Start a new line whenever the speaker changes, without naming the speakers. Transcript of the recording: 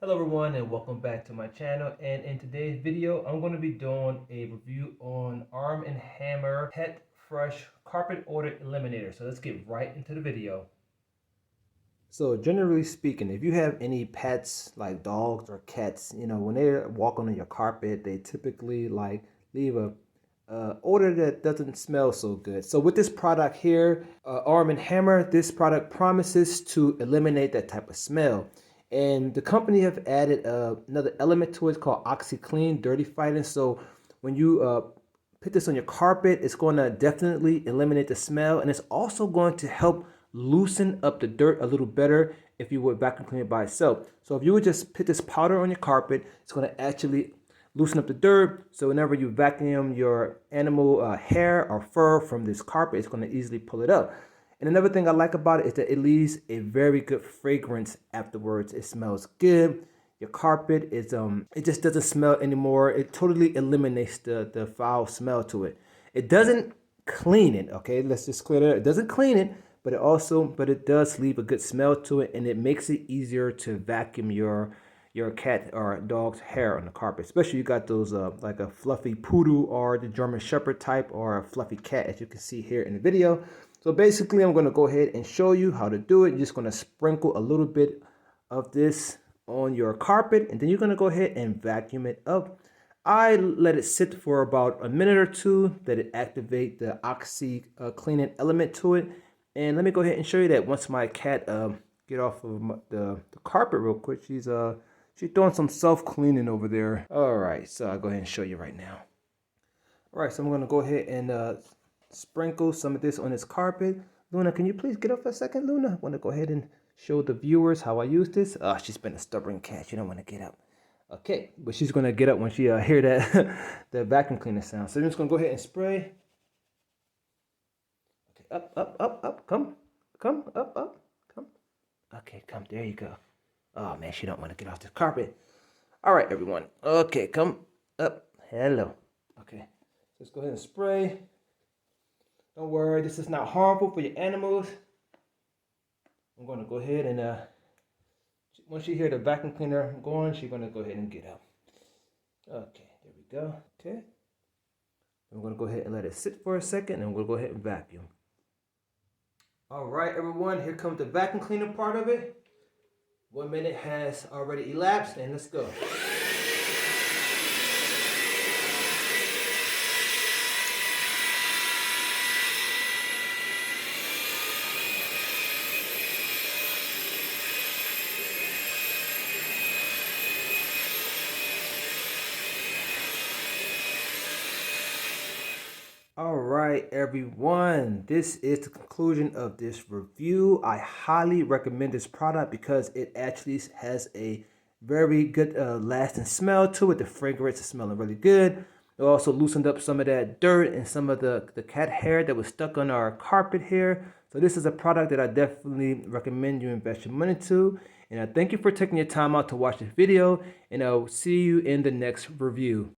Hello everyone and welcome back to my channel, and in today's video I'm going to be doing a review on Arm & Hammer Pet Fresh Carpet Odor Eliminator. So let's get right into the video. So generally speaking, if you have any pets like dogs or cats, when they're walking on your carpet, they typically leave a odor that doesn't smell so good. So with this product here, Arm & Hammer, this product promises to eliminate that type of smell. And the company have added another element to it called OxyClean Dirty Fighting. So when you put this on your carpet, it's going to definitely eliminate the smell, and it's also going to help loosen up the dirt a little better if you would vacuum clean it by itself. So if you would just put this powder on your carpet, it's going to actually loosen up the dirt. So whenever you vacuum your animal hair or fur from this carpet, it's going to easily pull it up. And another thing I like about it is that it leaves a very good fragrance afterwards. It smells good. Your carpet is it just doesn't smell anymore. It totally eliminates the foul smell to it. It doesn't clean it, okay? Let's just clear that. It doesn't clean it, but it does leave a good smell to it, and it makes it easier to vacuum your cat or dog's hair on the carpet. Especially you got those like a fluffy poodle or the German Shepherd type, or a fluffy cat, as you can see here in the video. So basically I'm going to go ahead and show you how to do it. You're just going to sprinkle a little bit of this on your carpet, and then you're going to go ahead and vacuum it up. I let it sit for about a minute or two, that it activate the oxy cleaning element to it. And let me go ahead and show you that once my cat get off of the carpet real quick. She's doing some self-cleaning over there. All right, so I'll go ahead and show you right now. All right, so I'm going to go ahead and sprinkle some of this on this carpet. Luna, can you please get up for a second, Luna? I want to go ahead and show the viewers how I use this. She's been a stubborn cat. She don't want to get up. Okay, but she's going to get up when she hear that the vacuum cleaner sound. So I'm just going to go ahead and spray. Okay, up, up, up, up. Come, up, up, come. Okay, come. There you go. Oh, man, she don't want to get off the carpet. All right, everyone. Okay, come up. Hello. Okay, let's go ahead and spray. Don't worry, this is not harmful for your animals. I'm going to go ahead and, once you hear the vacuum cleaner going, she's going to go ahead and get up. Okay, there we go. Okay. I'm going to go ahead and let it sit for a second, and we'll go ahead and vacuum. All right, everyone, here comes the vacuum cleaner part of it. 1 minute has already elapsed, and let's go. All right, everyone, this is the conclusion of this review. I highly recommend this product because it actually has a very good lasting smell to it. The fragrance is smelling really good. It also loosened up some of that dirt and some of the cat hair that was stuck on our carpet here. So this is a product that I definitely recommend you invest your money to. And I thank you for taking your time out to watch this video, and I'll see you in the next review.